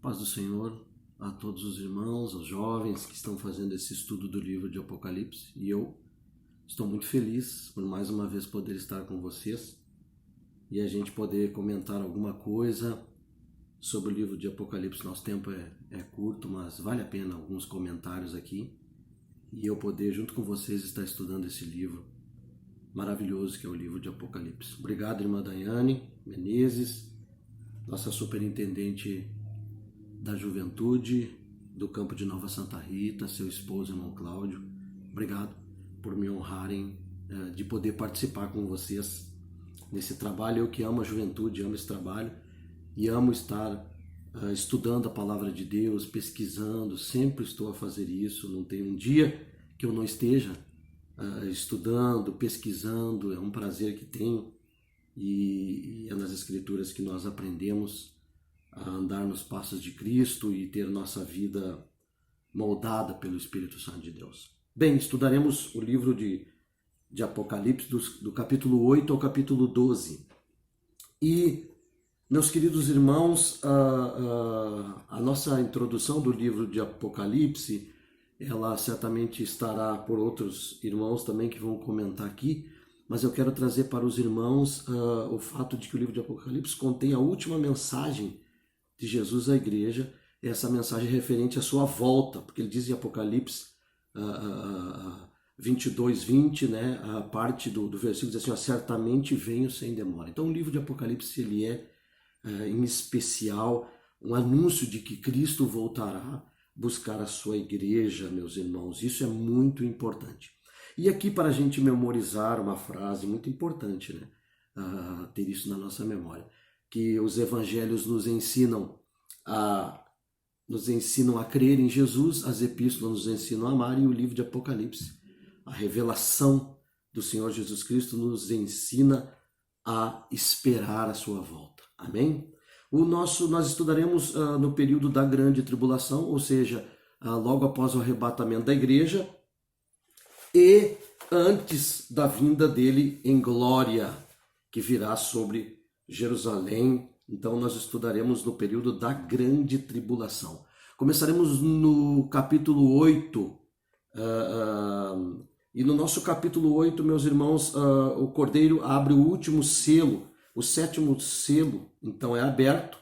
Paz do Senhor a todos os irmãos, aos jovens que estão fazendo esse estudo do livro de Apocalipse. E eu estou muito feliz por mais uma vez poder estar com vocês e a gente poder comentar alguma coisa sobre o livro de Apocalipse. Nosso tempo é curto, mas vale a pena alguns comentários aqui e eu poder, junto com vocês, estar estudando esse livro maravilhoso que é o livro de Apocalipse. Obrigado, irmã Daiane Menezes, nossa superintendente da juventude do campo de Nova Santa Rita, seu esposo, irmão Cláudio. Obrigado por me honrarem de poder participar com vocês nesse trabalho. Eu que amo a juventude, amo esse trabalho e amo estar estudando a palavra de Deus, pesquisando, sempre estou a fazer isso, não tem um dia que eu não esteja estudando, pesquisando, é um prazer que tenho e é nas Escrituras que nós aprendemos a andar nos passos de Cristo e ter nossa vida moldada pelo Espírito Santo de Deus. Bem, estudaremos o livro de Apocalipse do capítulo 8 ao capítulo 12. E, meus queridos irmãos, a nossa introdução do livro de Apocalipse, ela certamente estará por outros irmãos também que vão comentar aqui, mas eu quero trazer para os irmãos o fato de que o livro de Apocalipse contém a última mensagem de Jesus à igreja, essa mensagem referente à sua volta, porque ele diz em Apocalipse 22:20, né, a parte do versículo diz assim, ó, certamente venho sem demora. Então o livro de Apocalipse ele em especial um anúncio de que Cristo voltará buscar a sua igreja, meus irmãos. Isso é muito importante. E aqui para a gente memorizar uma frase muito importante, né, ter isso na nossa memória, que os evangelhos nos ensinam a crer em Jesus, as epístolas nos ensinam a amar e o livro de Apocalipse, a revelação do Senhor Jesus Cristo nos ensina a esperar a sua volta. Amém? Nós estudaremos no período da grande tribulação, ou seja, logo após o arrebatamento da igreja e antes da vinda dele em glória, que virá sobre Jerusalém. Então nós estudaremos no período da grande tribulação. Começaremos no capítulo 8, e no nosso capítulo 8, meus irmãos, o Cordeiro abre o último selo, o sétimo selo, então é aberto,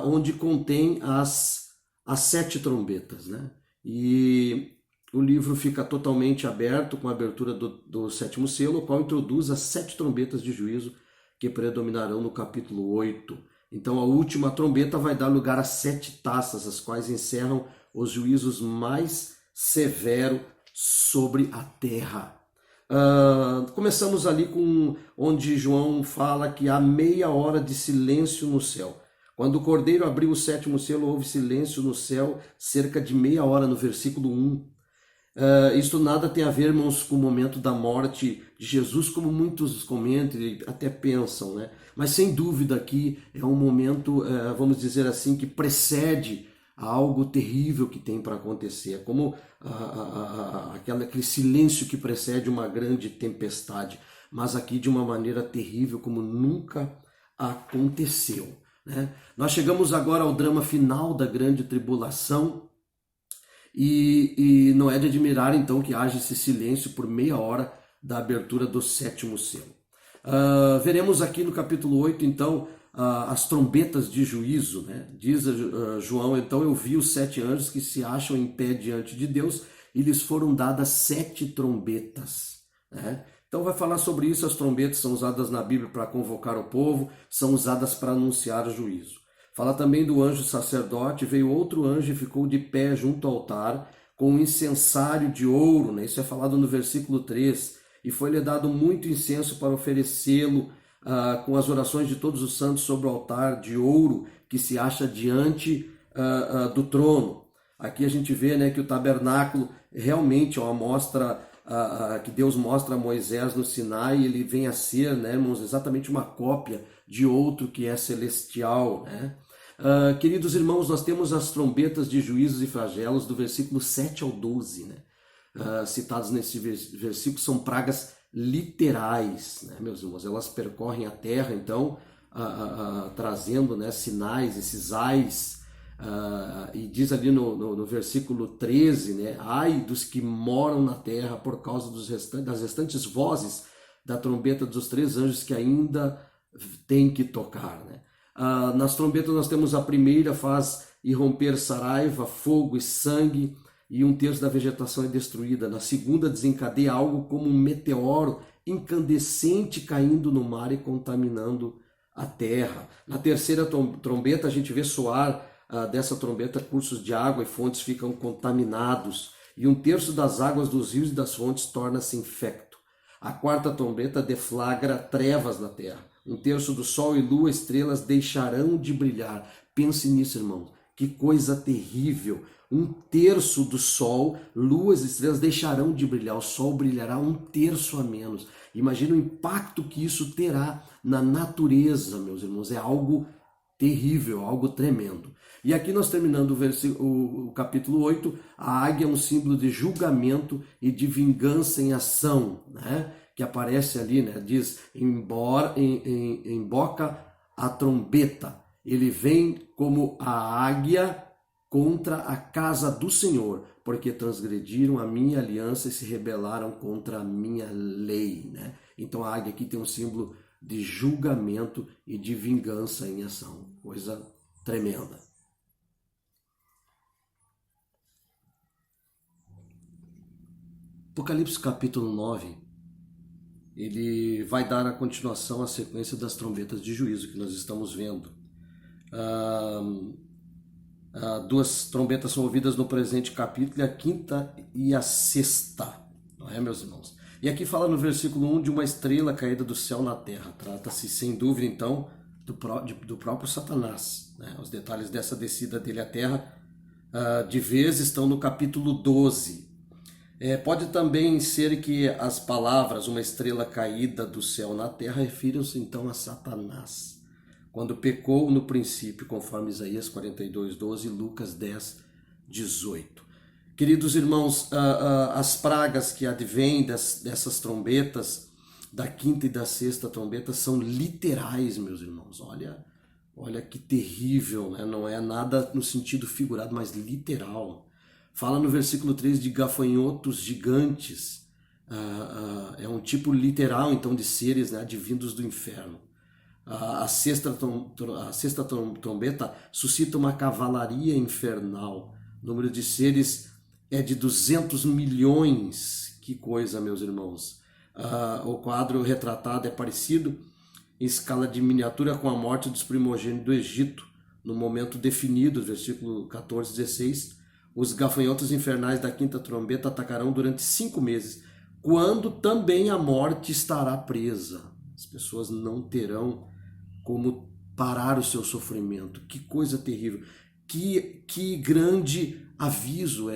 onde contém as 7 trombetas, né? E o livro fica totalmente aberto com a abertura do sétimo selo, o qual introduz as 7 trombetas de juízo que predominarão no capítulo 8. Então a última trombeta vai dar lugar a 7 taças, as quais encerram os juízos mais severos sobre a terra. Começamos ali com onde João fala que há meia hora de silêncio no céu. Quando o Cordeiro abriu o sétimo selo, houve silêncio no céu, cerca de meia hora, no versículo 1. Isto nada tem a ver, irmãos, com o momento da morte de Jesus, como muitos comentam e até pensam, né? Mas sem dúvida aqui é um momento, vamos dizer assim, que precede algo terrível que tem para acontecer. É como aquele silêncio que precede uma grande tempestade, mas aqui de uma maneira terrível como nunca aconteceu, né? Nós chegamos agora ao drama final da grande tribulação. E não é de admirar então que haja esse silêncio por meia hora da abertura do sétimo selo. Veremos aqui no capítulo 8 então as trombetas de juízo, né? Diz João, então eu vi os 7 anjos que se acham em pé diante de Deus e lhes foram dadas 7 trombetas, né? Então vai falar sobre isso. As trombetas são usadas na Bíblia para convocar o povo, são usadas para anunciar o juízo. Fala também do anjo sacerdote, veio outro anjo e ficou de pé junto ao altar com um incensário de ouro, né? Isso é falado no versículo 3, e foi-lhe dado muito incenso para oferecê-lo com as orações de todos os santos sobre o altar de ouro que se acha diante do trono. Aqui a gente vê, né, que o tabernáculo realmente é uma mostra que Deus mostra a Moisés no Sinai, ele vem a ser, né, irmãos, exatamente uma cópia de outro que é celestial, né? Queridos irmãos, nós temos as trombetas de juízos e flagelos do versículo 7 ao 12, né? Citados nesse versículo são pragas literais, né, meus irmãos? Elas percorrem a terra, então, trazendo, né, sinais, esses ais E diz ali no versículo 13, né? Ai dos que moram na terra por causa das restantes vozes da trombeta dos 3 anjos que ainda tem que tocar, né? Nas trombetas nós temos a primeira, faz irromper saraiva, fogo e sangue, e 1/3 da vegetação é destruída. Na segunda, desencadeia algo como um meteoro incandescente caindo no mar e contaminando a terra. Na terceira trombeta, a gente vê soar dessa trombeta, cursos de água e fontes ficam contaminados, e 1/3 das águas dos rios e das fontes torna-se infecto. A quarta trombeta deflagra trevas na terra. 1/3 do sol e lua, estrelas deixarão de brilhar. Pense nisso, irmãos. Que coisa terrível. 1/3 do sol, luas e estrelas deixarão de brilhar. O sol brilhará 1/3 a menos. Imagina o impacto que isso terá na natureza, meus irmãos. É algo terrível, algo tremendo. E aqui nós terminando o capítulo 8, a águia é um símbolo de julgamento e de vingança em ação, né? Que aparece ali, né? Diz, emboca a trombeta. Ele vem como a águia contra a casa do Senhor, porque transgrediram a minha aliança e se rebelaram contra a minha lei, né? Então a águia aqui tem um símbolo de julgamento e de vingança em ação. Coisa tremenda. Apocalipse capítulo 9, ele vai dar a continuação à sequência das trombetas de juízo que nós estamos vendo. 2 trombetas são ouvidas no presente capítulo, a quinta e a sexta, não é, meus irmãos? E aqui fala no versículo 1 de uma estrela caída do céu na terra. Trata-se, sem dúvida, então, do próprio Satanás, né? Os detalhes dessa descida dele à terra, de vez, estão no capítulo 12. Pode também ser que as palavras, uma estrela caída do céu na terra, refiram-se então a Satanás, quando pecou no princípio, conforme Isaías 42:12 e Lucas 10:18. Queridos irmãos, as pragas que advêm dessas trombetas, da quinta e da sexta trombeta, são literais, meus irmãos. Olha que terrível, né? Não é nada no sentido figurado, mas literal. Fala no versículo 3 de gafanhotos gigantes. É um tipo literal, então, de seres, né, advindos do inferno. A sexta trombeta suscita uma cavalaria infernal. O número de seres é de 200 milhões. Que coisa, meus irmãos. O quadro retratado é parecido em escala de miniatura com a morte dos primogênitos do Egito, no momento definido, versículo 14, 16. Os gafanhotos infernais da quinta trombeta atacarão durante 5 meses, quando também a morte estará presa. As pessoas não terão como parar o seu sofrimento. Que coisa terrível. Que grande aviso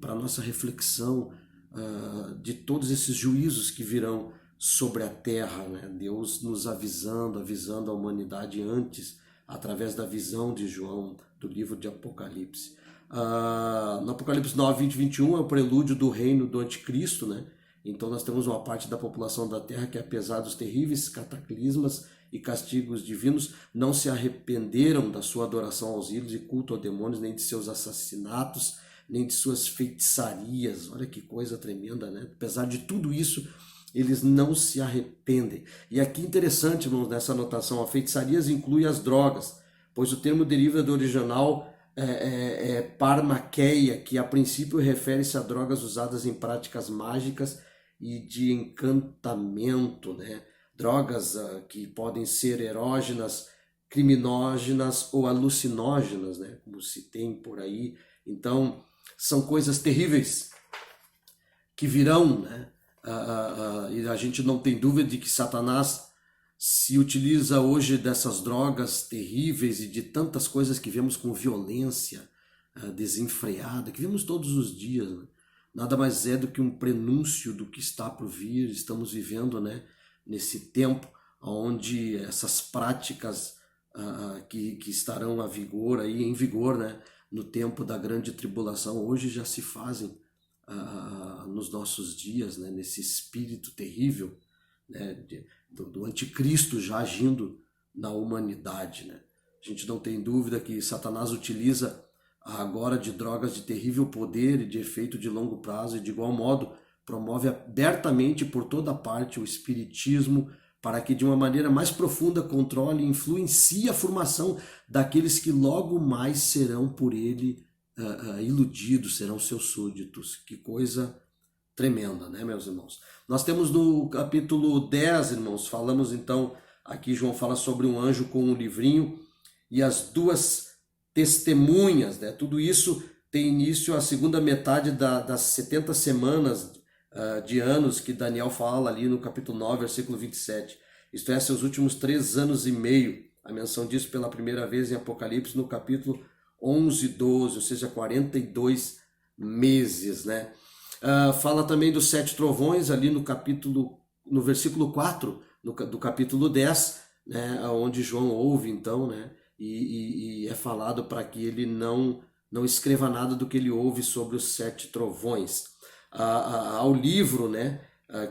para a nossa reflexão de todos esses juízos que virão sobre a terra, né? Deus nos avisando a humanidade antes, através da visão de João, do livro de Apocalipse. No Apocalipse 9, 20 e 21 é o prelúdio do reino do anticristo, né? Então nós temos uma parte da população da terra que, apesar dos terríveis cataclismas e castigos divinos, não se arrependeram da sua adoração aos ídolos e culto a demônios, nem de seus assassinatos, nem de suas feitiçarias. Olha que coisa tremenda, né? Apesar de tudo isso, eles não se arrependem. E aqui interessante, irmãos, nessa anotação, a feitiçarias inclui as drogas, pois o termo deriva do original parmaqueia, que a princípio refere-se a drogas usadas em práticas mágicas e de encantamento, né? Drogas que podem ser erógenas, criminógenas ou alucinógenas, né? Como se tem por aí. Então, são coisas terríveis que virão, né? E a gente não tem dúvida de que Satanás se utiliza hoje dessas drogas terríveis e de tantas coisas que vemos com violência desenfreada, que vemos todos os dias, né? Nada mais é do que um prenúncio do que está por vir. Estamos vivendo, né, nesse tempo onde essas práticas que estarão em vigor, né, no tempo da grande tribulação, hoje já se fazem nos nossos dias, né, nesse espírito terrível, né, do anticristo já agindo na humanidade, né? A gente não tem dúvida que Satanás utiliza agora de drogas de terrível poder e de efeito de longo prazo, e de igual modo promove abertamente por toda parte o espiritismo para que de uma maneira mais profunda controle e influencie a formação daqueles que logo mais serão por ele iludidos, serão seus súditos. Que coisa tremenda, né, meus irmãos? Nós temos no capítulo 10, irmãos, falamos então, aqui João fala sobre um anjo com um livrinho e as duas testemunhas, né? Tudo isso tem início a segunda metade das 70 semanas de anos que Daniel fala ali no capítulo 9, versículo 27. Isto é, seus últimos 3 anos e meio. A menção disso pela primeira vez em Apocalipse no capítulo 11 e 12, ou seja, 42 meses, né? Fala também dos 7 trovões ali no versículo 4 do capítulo 10, né? Onde João ouve então, né? E é falado para que ele não escreva nada do que ele ouve sobre os 7 trovões. Ao livro, né,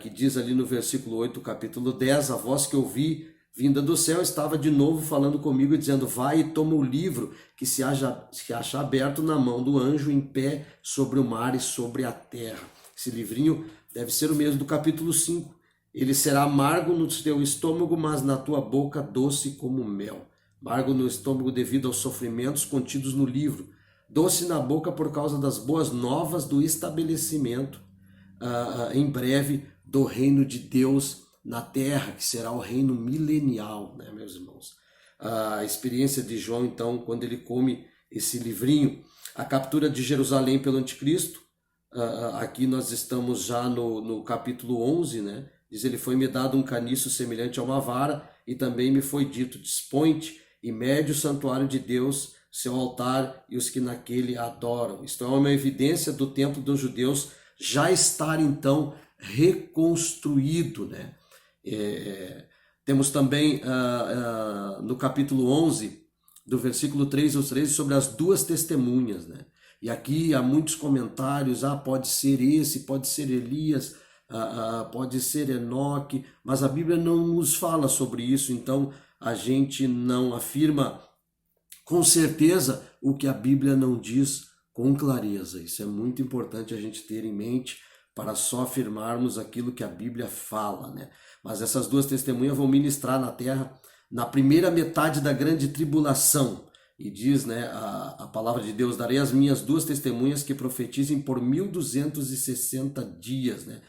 que diz ali no versículo 8 do capítulo 10, a voz que eu vi vinda do céu estava de novo falando comigo e dizendo, vai e toma o livro que se acha aberto na mão do anjo em pé sobre o mar e sobre a terra. Esse livrinho deve ser o mesmo do capítulo 5. Ele será amargo no teu estômago, mas na tua boca doce como mel. Amargo no estômago devido aos sofrimentos contidos no livro. Doce na boca por causa das boas novas do estabelecimento, em breve, do reino de Deus na terra, que será o reino milenial, né, meus irmãos? A experiência de João, então, quando ele come esse livrinho, a captura de Jerusalém pelo anticristo, aqui nós estamos já no capítulo 11, né? Diz, ele foi me dado um caniço semelhante a uma vara, e também me foi dito, dispõe-te e mede o santuário de Deus, seu altar e os que naquele adoram. Isto é uma evidência do templo dos judeus já estar então reconstruído, né? Temos também no capítulo 11, do versículo 3 ao 13, sobre as duas testemunhas, né? E aqui há muitos comentários, pode ser esse, pode ser Elias, pode ser Enoque, mas a Bíblia não nos fala sobre isso, então a gente não afirma com certeza o que a Bíblia não diz com clareza. Isso é muito importante a gente ter em mente para só afirmarmos aquilo que a Bíblia fala, né? Mas essas duas testemunhas vão ministrar na terra na primeira metade da grande tribulação. E diz, né, a palavra de Deus, darei as minhas duas testemunhas que profetizem por 1260 dias, né?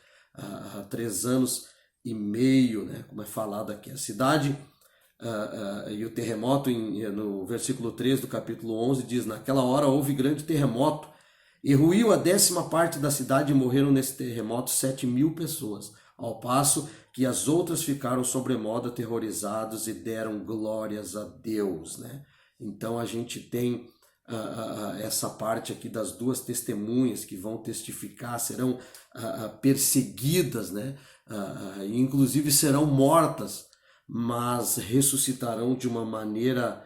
3 anos e meio, né? Como é falado aqui. A cidade e o terremoto, no versículo 3 do capítulo 11, diz, naquela hora houve grande terremoto, e ruiu a 10ª parte da cidade, e morreram nesse terremoto 7.000 pessoas, ao passo que as outras ficaram sobremodo aterrorizados e deram glórias a Deus, né? Então a gente tem essa parte aqui das duas testemunhas que vão testificar, serão perseguidas, né? Inclusive serão mortas, mas ressuscitarão de uma maneira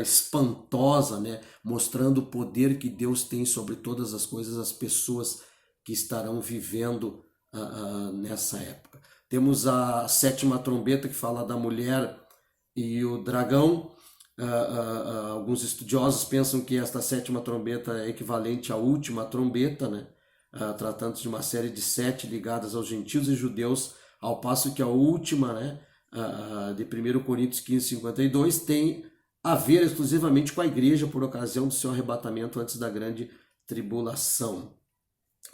espantosa, né? Mostrando o poder que Deus tem sobre todas as coisas, as pessoas que estarão vivendo nessa época. Temos a 7ª trombeta, que fala da mulher e o dragão. Alguns estudiosos pensam que esta 7ª trombeta é equivalente à última trombeta, né? Tratando-se de uma série de 7 ligadas aos gentios e judeus, ao passo que a última, né, de 1 Coríntios 15:52, tem a ver exclusivamente com a igreja por ocasião do seu arrebatamento antes da grande tribulação.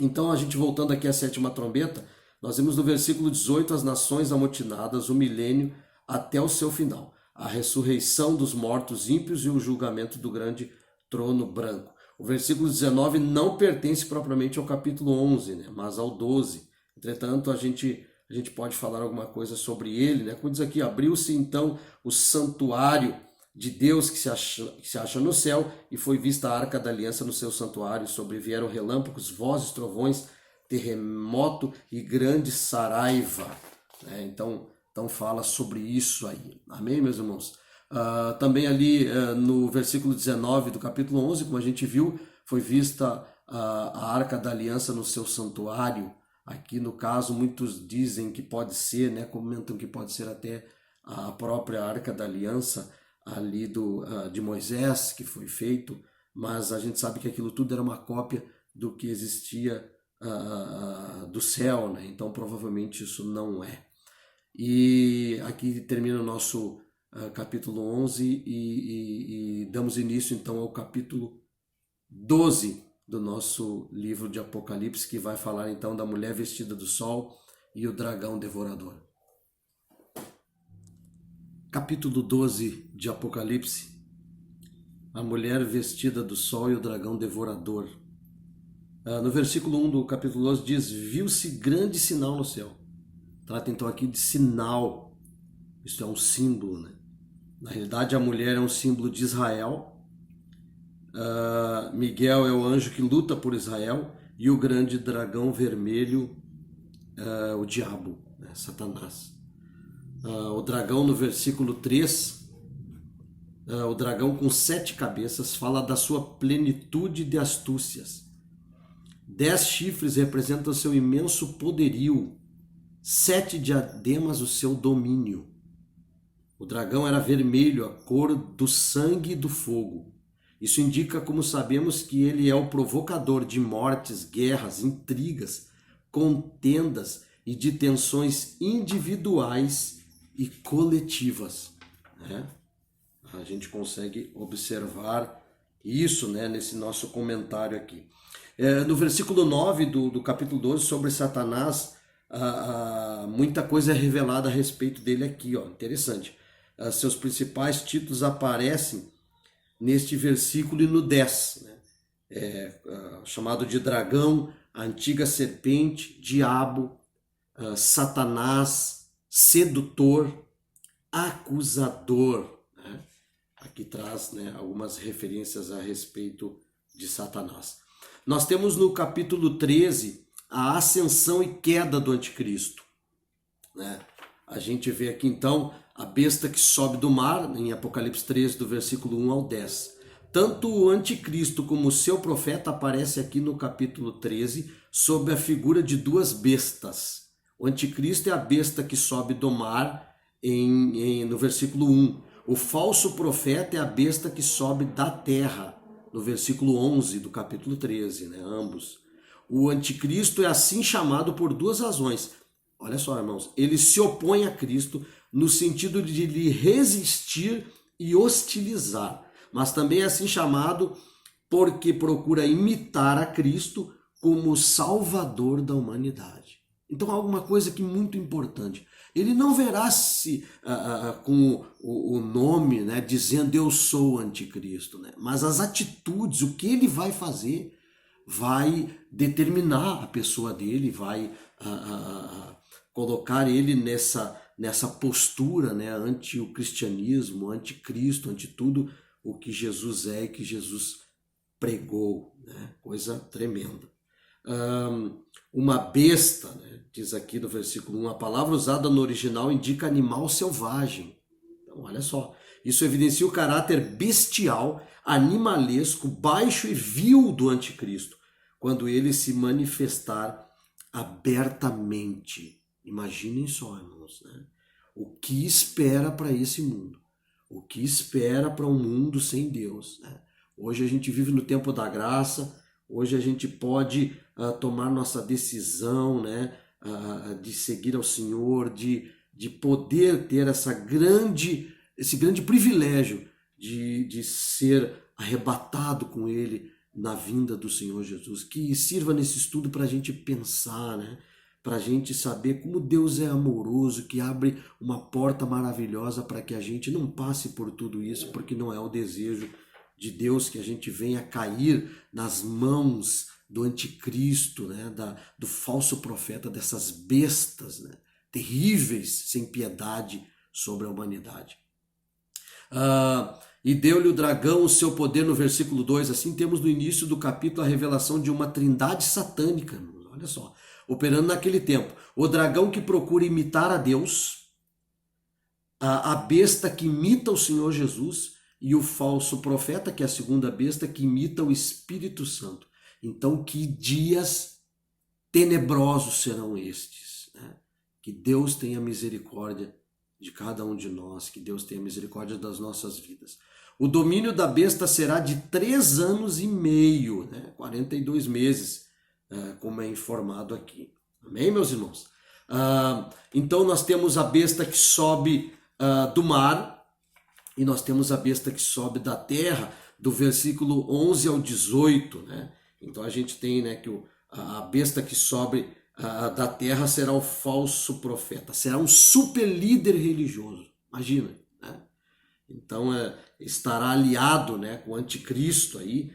Então, a gente voltando aqui à 7ª trombeta, nós vemos no versículo 18 as nações amotinadas, o milênio até o seu final, a ressurreição dos mortos ímpios e o julgamento do grande trono branco. O versículo 19 não pertence propriamente ao capítulo 11, né, mas ao 12. Entretanto, a gente pode falar alguma coisa sobre ele, né? Como diz aqui, abriu-se então o santuário de Deus que se acha no céu, e foi vista a arca da aliança no seu santuário, sobrevieram relâmpagos, vozes, trovões, terremoto e grande saraiva, né? Então fala sobre isso aí. Amém, meus irmãos? Também ali no versículo 19 do capítulo 11, como a gente viu, foi vista a arca da aliança no seu santuário. Aqui no caso, muitos dizem que pode ser, né, comentam que pode ser até a própria Arca da Aliança, ali de Moisés que foi feito, mas a gente sabe que aquilo tudo era uma cópia do que existia do céu, né? Então provavelmente isso não é. E aqui termina o nosso capítulo 11 e damos início então ao capítulo 12 do nosso livro de Apocalipse, que vai falar então da mulher vestida do sol e o dragão devorador. Capítulo 12 de Apocalipse, a mulher vestida do sol e o dragão devorador. No versículo 1 do capítulo 12 diz: viu-se grande sinal no céu. Trata então aqui de sinal. Isso é um símbolo, né? Na realidade, a mulher é um símbolo de Israel. Miguel é o anjo que luta por Israel, e o grande dragão vermelho, o diabo, né? Satanás. O dragão, no versículo 3, o dragão com 7 cabeças, fala da sua plenitude de astúcias. 10 chifres representam seu imenso poderio, 7 diademas o seu domínio. O dragão era vermelho, a cor do sangue e do fogo. Isso indica, como sabemos, que ele é o provocador de mortes, guerras, intrigas, contendas e de tensões individuais e coletivas, né? A gente consegue observar isso, né, nesse nosso comentário aqui. No versículo 9 do capítulo 12, sobre Satanás, muita coisa é revelada a respeito dele aqui, ó. Interessante. Seus principais títulos aparecem neste versículo e no 10, né? Chamado de dragão, a antiga serpente, diabo, Satanás, sedutor, acusador, né? Aqui traz, né, algumas referências a respeito de Satanás. Nós temos no capítulo 13 a ascensão e queda do anticristo, né? A gente vê aqui então a besta que sobe do mar, em Apocalipse 13, do versículo 1 ao 10. Tanto o anticristo como o seu profeta aparece aqui no capítulo 13 sob a figura de 2 bestas. O anticristo é a besta que sobe do mar no versículo 1. O falso profeta é a besta que sobe da terra, no versículo 11 do capítulo 13, né? Ambos. O anticristo é assim chamado por 2 razões. Olha só, irmãos, ele se opõe a Cristo no sentido de lhe resistir e hostilizar, mas também é assim chamado porque procura imitar a Cristo como Salvador da humanidade. Então há alguma coisa aqui muito importante. Ele não verá-se com o nome, né, dizendo eu sou o anticristo, né? Mas as atitudes, o que ele vai fazer, vai determinar a pessoa dele, vai colocar ele nessa postura, né, ante o cristianismo, ante Cristo, ante tudo o que Jesus é e que Jesus pregou, né? Coisa tremenda. Uma besta, né, diz aqui no versículo 1, a palavra usada no original indica animal selvagem. Então, olha só, isso evidencia o caráter bestial, animalesco, baixo e vil do anticristo, quando ele se manifestar abertamente. Imaginem só, irmãos, né? O que espera para esse mundo? O que espera para um mundo sem Deus, né? Hoje a gente vive no tempo da graça, hoje a gente pode tomar nossa decisão, né, de seguir ao Senhor, de poder ter esse grande privilégio de ser arrebatado com Ele na vinda do Senhor Jesus. Que sirva nesse estudo para a gente pensar, né? Para a gente saber como Deus é amoroso, que abre uma porta maravilhosa para que a gente não passe por tudo isso, porque não é o desejo de Deus que a gente venha cair nas mãos do anticristo, né, do falso profeta, dessas bestas, né, terríveis, sem piedade sobre a humanidade. E deu-lhe o dragão o seu poder, no versículo 2. Assim temos no início do capítulo a revelação de uma trindade satânica. Olha só, operando naquele tempo. O dragão que procura imitar a Deus, a besta que imita o Senhor Jesus e o falso profeta, que é a segunda besta, que imita o Espírito Santo. Então, que dias tenebrosos serão estes, né? Que Deus tenha misericórdia de cada um de nós, que Deus tenha misericórdia das nossas vidas. O domínio da besta será de 3 anos e meio, né? 42 meses, como é informado aqui. Amém, meus irmãos? Então nós temos a besta que sobe do mar, e nós temos a besta que sobe da terra, do versículo 11 ao 18, né? Então a gente tem, né, que a besta que sobe da terra será o falso profeta, será um super líder religioso, imagina, né? Então estará aliado, né, com o anticristo aí,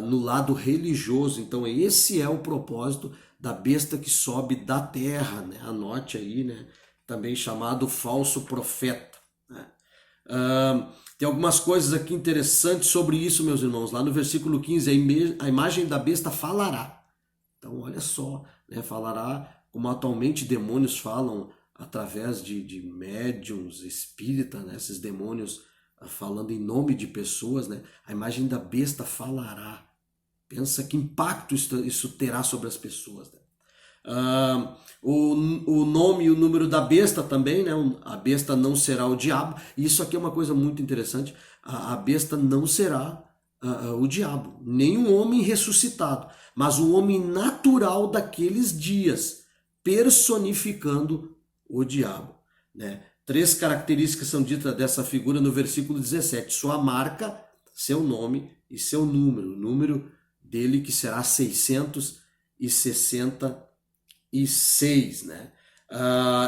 no lado religioso. Então esse é o propósito da besta que sobe da terra, né? Anote aí, né? Também chamado falso profeta, né? Tem algumas coisas aqui interessantes sobre isso, meus irmãos. Lá no versículo 15, a imagem da besta falará. Então olha só, né? Falará como atualmente demônios falam através de médiums espíritas, né? Esses demônios falando em nome de pessoas, né? A imagem da besta falará. Pensa que impacto isso terá sobre as pessoas, né? O nome e o número da besta também, né? A besta não será o diabo. E isso aqui é uma coisa muito interessante. A besta não será o diabo, nem um homem ressuscitado, mas o homem natural daqueles dias, personificando o diabo, né? 3 características são ditas dessa figura no versículo 17. Sua marca, seu nome e seu número. O número dele que será 666, né?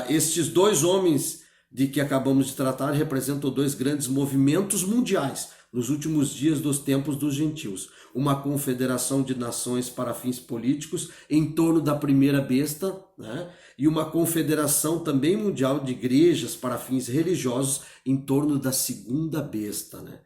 Estes 2 homens de que acabamos de tratar representam 2 grandes movimentos mundiais nos últimos dias dos tempos dos gentios. Uma confederação de nações para fins políticos em torno da primeira besta, né? E uma confederação também mundial de igrejas para fins religiosos em torno da segunda besta, né?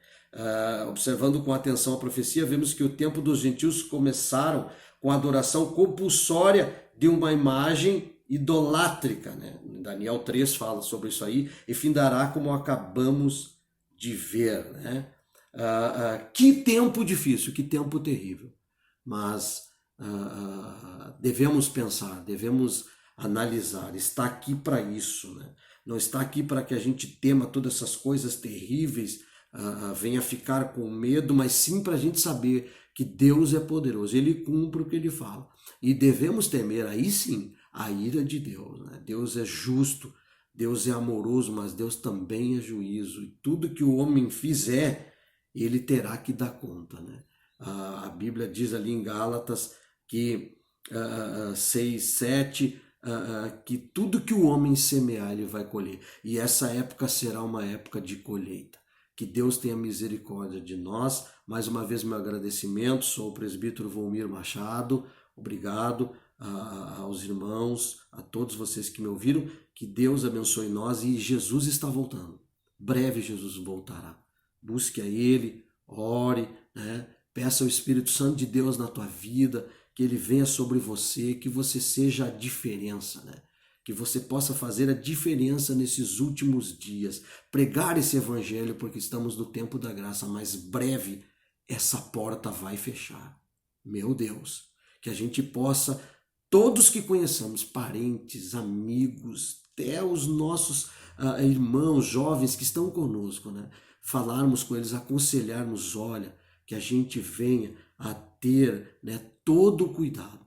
Observando com atenção a profecia, vemos que o tempo dos gentios começaram com a adoração compulsória de uma imagem idolátrica, né? Daniel 3 fala sobre isso aí, e findará como acabamos de ver, né? Que tempo difícil, que tempo terrível, mas devemos pensar, devemos analisar, está aqui para isso, né? Não está aqui para que a gente tema todas essas coisas terríveis, venha ficar com medo, mas sim para a gente saber que Deus é poderoso, Ele cumpre o que Ele fala, e devemos temer, aí sim, a ira de Deus, né? Deus é justo, Deus é amoroso, mas Deus também é juízo, e tudo que o homem fizer, ele terá que dar conta, né? A Bíblia diz ali em Gálatas que 6, 7, que tudo que o homem semear, ele vai colher. E essa época será uma época de colheita. Que Deus tenha misericórdia de nós. Mais uma vez, meu agradecimento. Sou o presbítero Volmir Machado. Obrigado aos irmãos, a todos vocês que me ouviram. Que Deus abençoe nós, e Jesus está voltando. Breve Jesus voltará. Busque a Ele, ore, né? Peça ao Espírito Santo de Deus na tua vida, que Ele venha sobre você, que você seja a diferença, né? Que você possa fazer a diferença nesses últimos dias, pregar esse evangelho, porque estamos no tempo da graça, mas breve essa porta vai fechar. Meu Deus, que a gente possa, todos que conheçamos, parentes, amigos, até os nossos irmãos, jovens que estão conosco, né? Falarmos com eles, aconselharmos, olha, que a gente venha a ter, né, todo o cuidado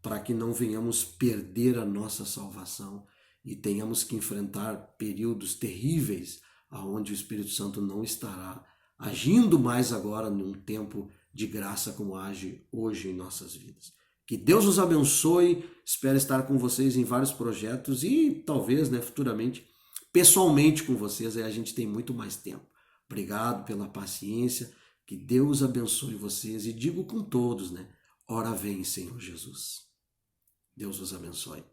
para que não venhamos perder a nossa salvação e tenhamos que enfrentar períodos terríveis aonde o Espírito Santo não estará agindo mais agora num tempo de graça como age hoje em nossas vidas. Que Deus os abençoe, espero estar com vocês em vários projetos e talvez, né, futuramente, pessoalmente com vocês, aí a gente tem muito mais tempo. Obrigado pela paciência, que Deus abençoe vocês e digo com todos, né? Ora vem, Senhor Jesus. Deus os abençoe.